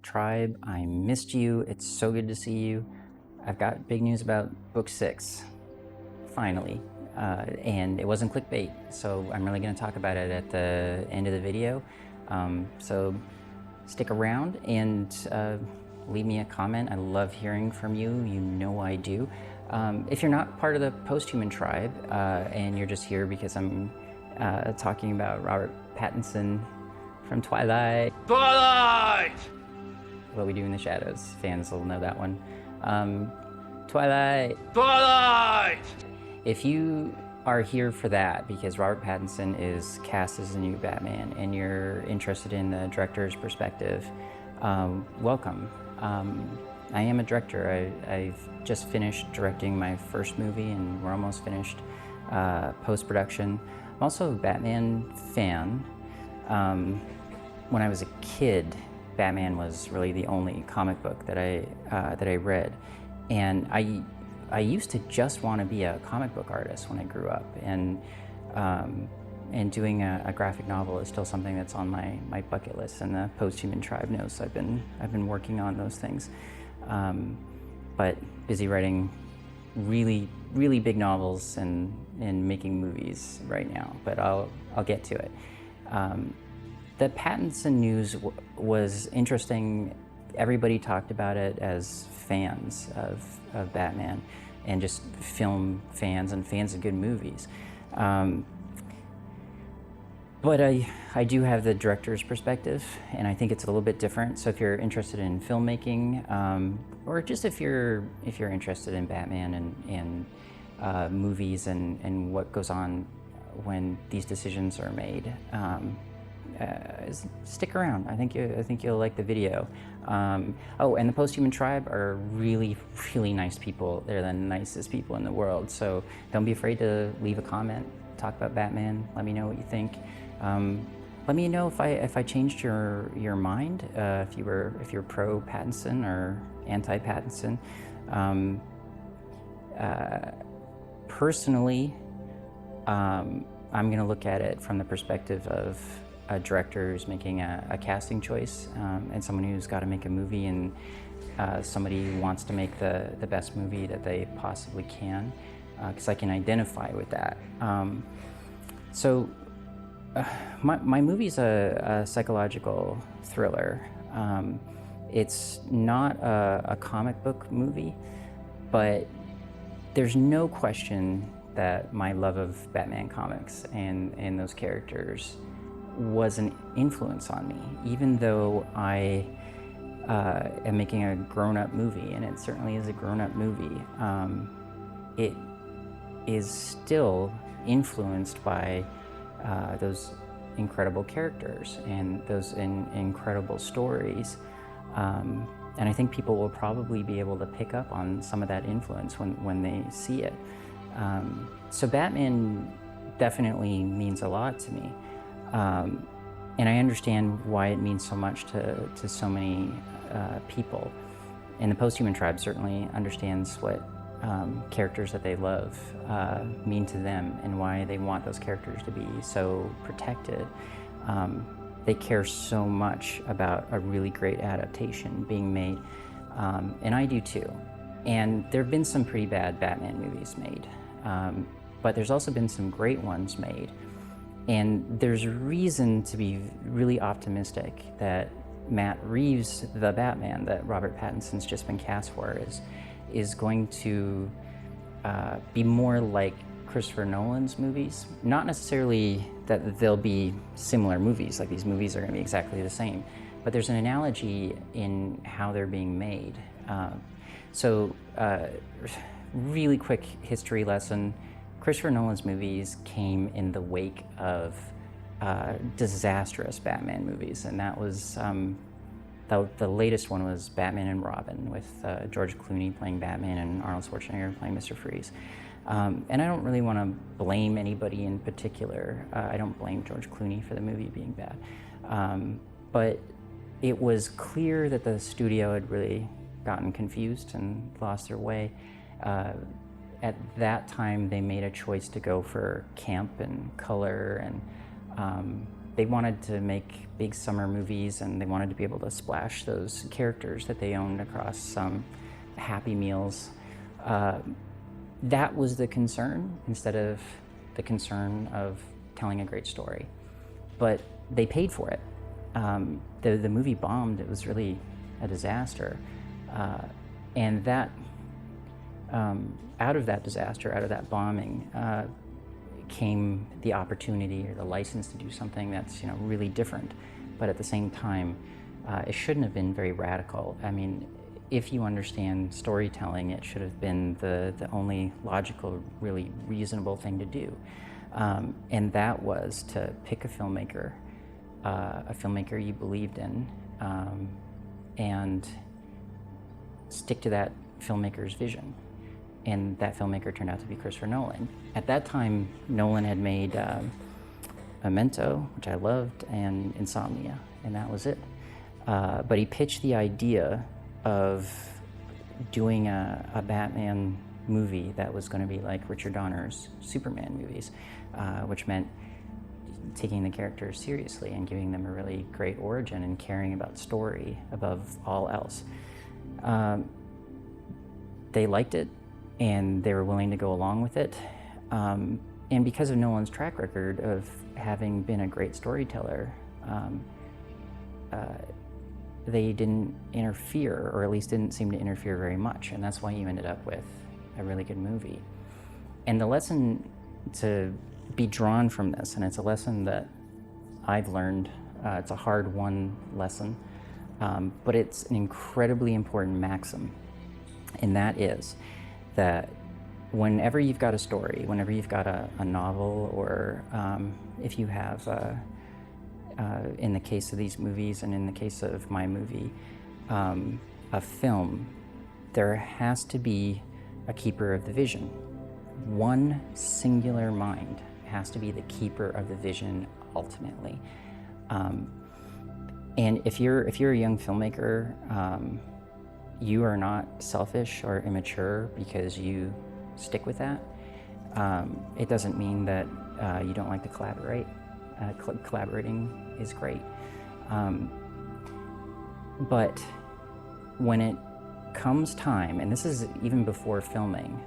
Tribe. I missed you. It's so good to see you. I've got big news about book 6, finally. And it wasn't clickbait, so I'm really going to talk about it at the end of the video. So stick around and leave me a comment. I love hearing from you. You know I do. If you're not part of the Posthuman Tribe and you're just here because I'm talking about Robert Pattinson from Twilight. What We Do in the Shadows. Fans will know that one. Twilight! If you are here for that because Robert Pattinson is cast as the new Batman and you're interested in the director's perspective, welcome. I am a director. I've just finished directing my first movie and we're almost finished post-production. I'm also a Batman fan. When I was a kid, Batman was really the only comic book that I read, and I used to just want to be a comic book artist when I grew up, and doing a graphic novel is still something that's on my bucket list, and the Posthuman Tribe knows I've been working on those things, but busy writing really big novels and making movies right now. But I'll get to it. The Pattinson news was interesting. Everybody talked about it as fans of Batman and just film fans and fans of good movies. But I do have the director's perspective, and I think it's a little bit different. So if you're interested in filmmaking, or just if you're interested in Batman and movies and what goes on when these decisions are made, stick around. I think you'll like the video. Oh, and the Posthuman Tribe are really nice people. They're the nicest people in the world. So don't be afraid to leave a comment, talk about Batman. Let me know what you think. Let me know if I changed your mind. If you're pro Pattinson or anti Pattinson. Personally, I'm going to look at it from the perspective of a director who's making a casting choice, and someone who's got to make a movie, and somebody who wants to make the best movie that they possibly can, because I can identify with that. So my movie's a psychological thriller. It's not a comic book movie, but there's no question that my love of Batman comics and those characters was an influence on me, even though I am making a grown-up movie, and it certainly is a grown-up movie. It is still influenced by those incredible characters and those incredible stories. And I think people will probably be able to pick up on some of that influence when they see it. So Batman definitely means a lot to me. And I understand why it means so much to so many people. And the Posthuman Tribe certainly understands what characters that they love mean to them and why they want those characters to be so protected. They care so much about a really great adaptation being made, and I do too. And there have been some pretty bad Batman movies made, but there's also been some great ones made. And there's reason to be really optimistic that Matt Reeves, the Batman that Robert Pattinson's just been cast for, is going to be more like Christopher Nolan's movies. Not necessarily that they'll be similar movies, like these movies are going to be exactly the same, but there's an analogy in how they're being made. So really quick history lesson. Christopher Nolan's movies came in the wake of disastrous Batman movies, and that was the latest one was Batman and Robin, with George Clooney playing Batman and Arnold Schwarzenegger playing Mr. Freeze. And I don't really want to blame anybody in particular. I don't blame George Clooney for the movie being bad, but it was clear that the studio had really gotten confused and lost their way. At that time, they made a choice to go for camp and color and they wanted to make big summer movies, and they wanted to be able to splash those characters that they owned across some Happy Meals. That was the concern, instead of the concern of telling a great story. But they paid for it. The movie bombed. It was really a disaster. And that, out of that disaster, out of that bombing, came the opportunity or the license to do something that's really different. But at the same time, it shouldn't have been very radical. I mean, if you understand storytelling, it should have been the only logical, really reasonable thing to do. And that was to pick a filmmaker you believed in, and stick to that filmmaker's vision. And that filmmaker turned out to be Christopher Nolan. At that time, Nolan had made Memento, which I loved, and Insomnia, and that was it. But he pitched the idea of doing a Batman movie that was going to be like Richard Donner's Superman movies, which meant taking the characters seriously and giving them a really great origin and caring about story above all else. They liked it, and they were willing to go along with it. And because of Nolan's track record of having been a great storyteller, they didn't interfere, or at least didn't seem to interfere very much, and that's why you ended up with a really good movie. And the lesson to be drawn from this, and it's a lesson that I've learned, it's a hard-won lesson, but it's an incredibly important maxim, and that is that whenever you've got a story, whenever you've got a novel, or if you have, in the case of these movies and in the case of my movie, a film, there has to be a keeper of the vision. One singular mind has to be the keeper of the vision ultimately. And if you're a young filmmaker, you are not selfish or immature because you stick with that. It doesn't mean that you don't like to collaborate. Collaborating is great. But when it comes time, and this is even before filming,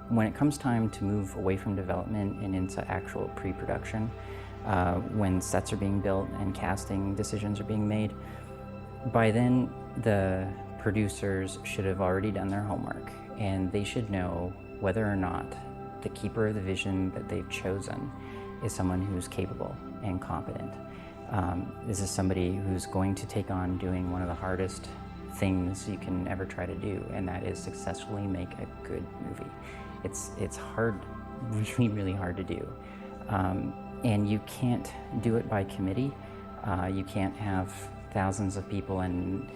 when it comes time to move away from development and into actual pre-production, when sets are being built and casting decisions are being made, by then the producers should have already done their homework, and they should know whether or not the keeper of the vision that they've chosen is someone who's capable and competent. This is somebody who's going to take on doing one of the hardest things you can ever try to do, and that is successfully make a good movie. It's hard, really, really hard to do. And you can't do it by committee. You can't have thousands of people and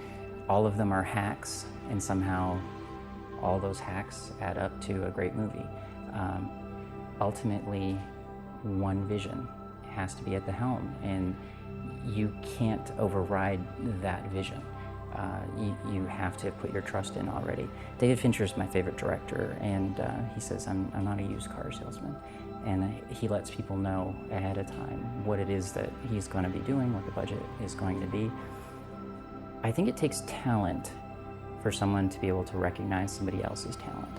all of them are hacks, and somehow all those hacks add up to a great movie. Ultimately, one vision has to be at the helm, and you can't override that vision. You have to put your trust in already. David Fincher is my favorite director, and he says, I'm not a used car salesman. And he lets people know ahead of time what it is that he's going to be doing, what the budget is going to be. I think it takes talent for someone to be able to recognize somebody else's talent.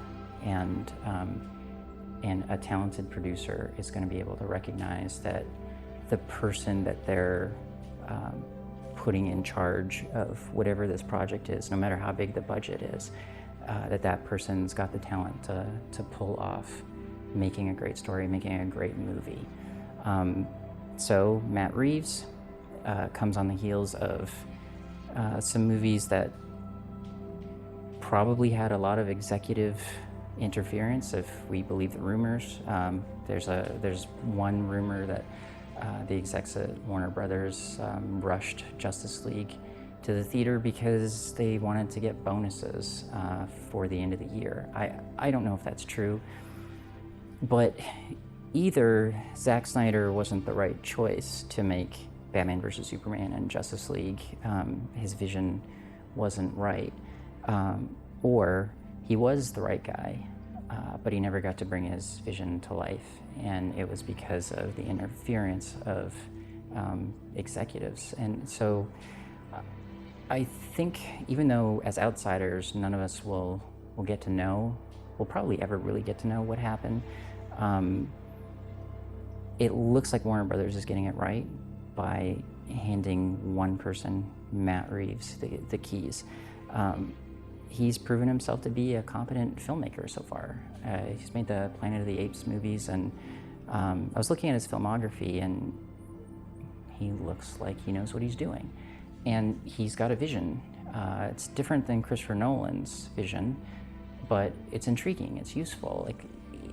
And a talented producer is going to be able to recognize that the person that they're putting in charge of whatever this project is, no matter how big the budget is, that person's got the talent to pull off making a great story, making a great movie. So Matt Reeves comes on the heels of some movies that probably had a lot of executive interference, if we believe the rumors. There's one rumor that the execs at Warner Brothers rushed Justice League to the theater because they wanted to get bonuses for the end of the year. I don't know if that's true, but either Zack Snyder wasn't the right choice to make Batman vs. Superman and Justice League, his vision wasn't right, or he was the right guy, but he never got to bring his vision to life, and it was because of the interference of executives. And so I think even though as outsiders, none of us will get to know, we'll probably ever really get to know what happened, it looks like Warner Brothers is getting it right by handing one person, Matt Reeves, the keys. He's proven himself to be a competent filmmaker so far. He's made the Planet of the Apes movies, and I was looking at his filmography, and he looks like he knows what he's doing. And he's got a vision. It's different than Christopher Nolan's vision, but it's intriguing, it's useful. Like,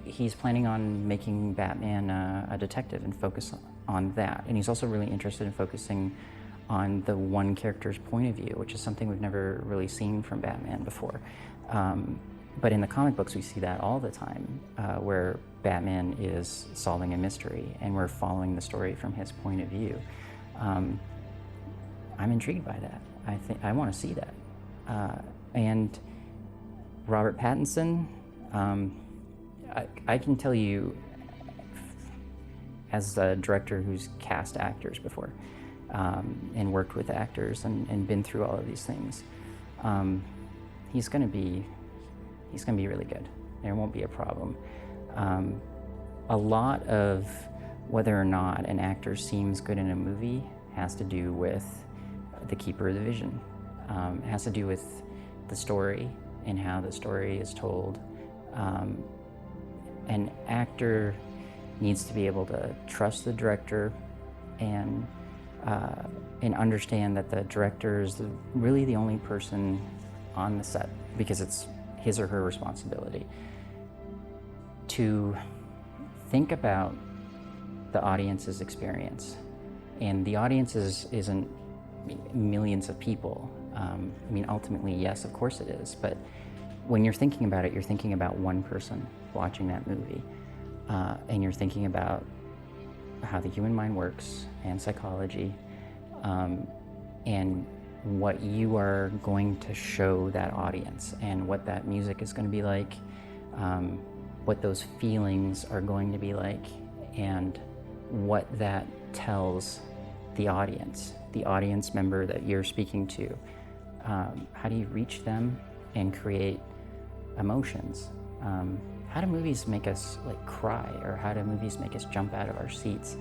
he's planning on making Batman a detective and focus on that. And he's also really interested in focusing on the one character's point of view, which is something we've never really seen from Batman before. But in the comic books, we see that all the time, where Batman is solving a mystery and we're following the story from his point of view. I'm intrigued by that. I want to see that. And Robert Pattinson, I can tell you, as a director who's cast actors before, and worked with actors and been through all of these things, he's going to be really good. There won't be a problem. A lot of whether or not an actor seems good in a movie has to do with the keeper of the vision. It has to do with the story and how the story is told. An actor needs to be able to trust the director and understand that the director is really the only person on the set, because it's his or her responsibility to think about the audience's experience. And the audience isn't millions of people. I mean, ultimately, yes, of course it is, but when you're thinking about it, you're thinking about one person watching that movie, and you're thinking about how the human mind works and psychology, and what you are going to show that audience, and what that music is going to be like, what those feelings are going to be like, and what that tells the audience member that you're speaking to. How do you reach them and create emotions? How do movies make us like cry, or how do movies make us jump out of our seats?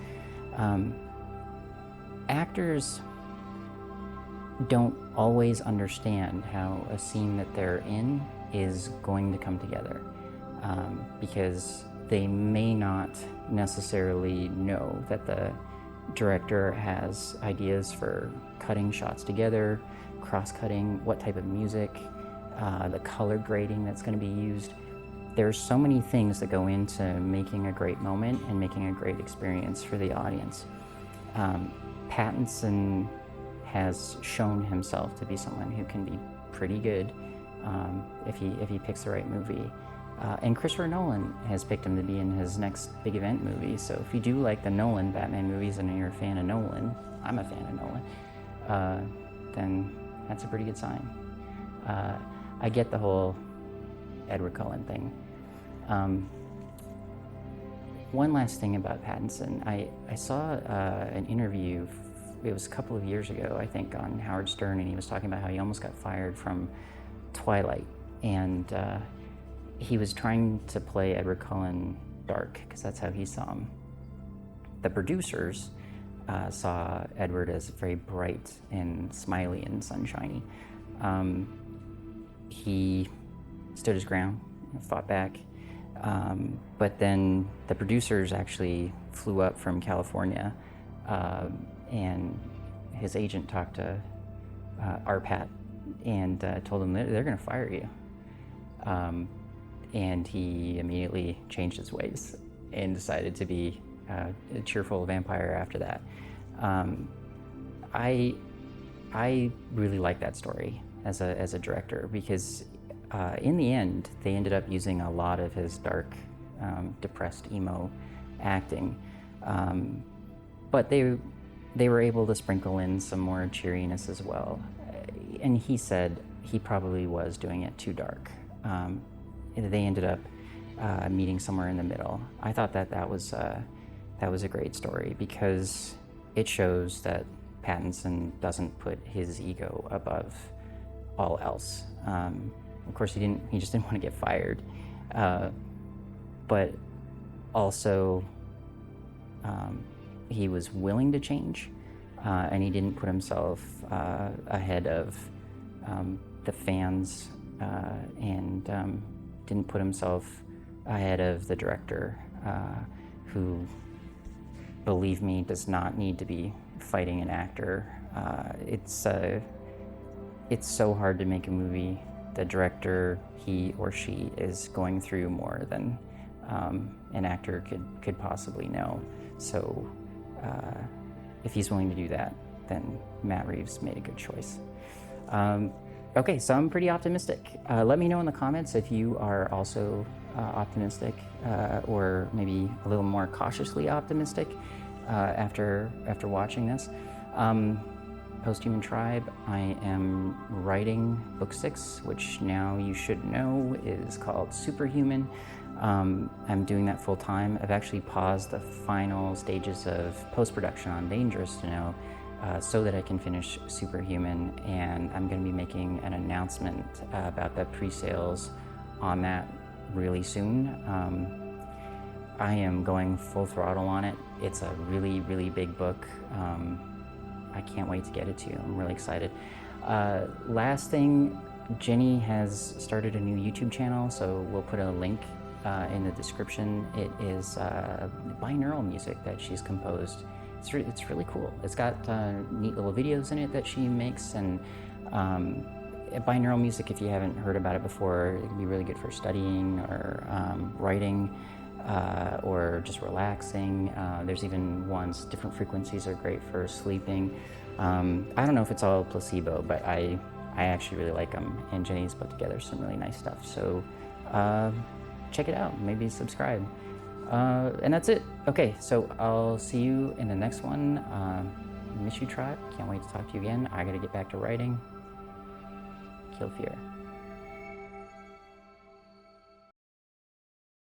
Actors don't always understand how a scene that they're in is going to come together, because they may not necessarily know that the director has ideas for cutting shots together, cross-cutting, what type of music, the color grading that's going to be used. There's so many things that go into making a great moment and making a great experience for the audience. Pattinson has shown himself to be someone who can be pretty good if he picks the right movie. And Christopher Nolan has picked him to be in his next big event movie. So if you do like the Nolan Batman movies and you're a fan of Nolan, I'm a fan of Nolan, then that's a pretty good sign. I get the whole Edward Cullen thing. One last thing about Pattinson. I saw an interview, it was a couple of years ago, I think, on Howard Stern, and he was talking about how he almost got fired from Twilight. And he was trying to play Edward Cullen dark, because that's how he saw him. The producers saw Edward as very bright and smiley and sunshiny. He stood his ground, fought back, but then the producers actually flew up from California, and his agent talked to Pat and told him they're going to fire you. And he immediately changed his ways and decided to be a cheerful vampire after that. I really like that story as a director, because in the end, they ended up using a lot of his dark, depressed emo acting, but they were able to sprinkle in some more cheeriness as well. And he said he probably was doing it too dark. They ended up meeting somewhere in the middle. I thought that was a great story, because it shows that Pattinson doesn't put his ego above all else. Of course, he just didn't want to get fired, but also he was willing to change, and he didn't put himself ahead of the fans, and didn't put himself ahead of the director, who, believe me, does not need to be fighting an actor. It's so hard to make a movie. The director, he or she, is going through more than an actor could possibly know. So if he's willing to do that, then Matt Reeves made a good choice. Okay, so I'm pretty optimistic. Let me know in the comments if you are also optimistic, or maybe a little more cautiously optimistic after watching this. Post-Human Tribe, I am writing book 6, which now you should know is called Superhuman. I'm doing that full time. I've actually paused the final stages of post-production on Dangerous to Know, so that I can finish Superhuman, and I'm going to be making an announcement about the pre-sales on that really soon. I am going full throttle on it. It's a really, really big book. I can't wait to get it to you. I'm really excited. Last thing, Jenny has started a new YouTube channel, so we'll put a link in the description. It is binaural music that she's composed. It's really cool. It's got neat little videos in it that she makes, and binaural music, if you haven't heard about it before, it can be really good for studying or writing, or just relaxing. There's even ones, different frequencies are great for sleeping. I don't know if it's all placebo, but I actually really like them, and Jenny's put together some really nice stuff. So check it out, maybe subscribe. And that's it. Okay, so I'll see you in the next one. Miss you, Tribe. Can't wait to talk to you again. I gotta get back to writing. Kill fear.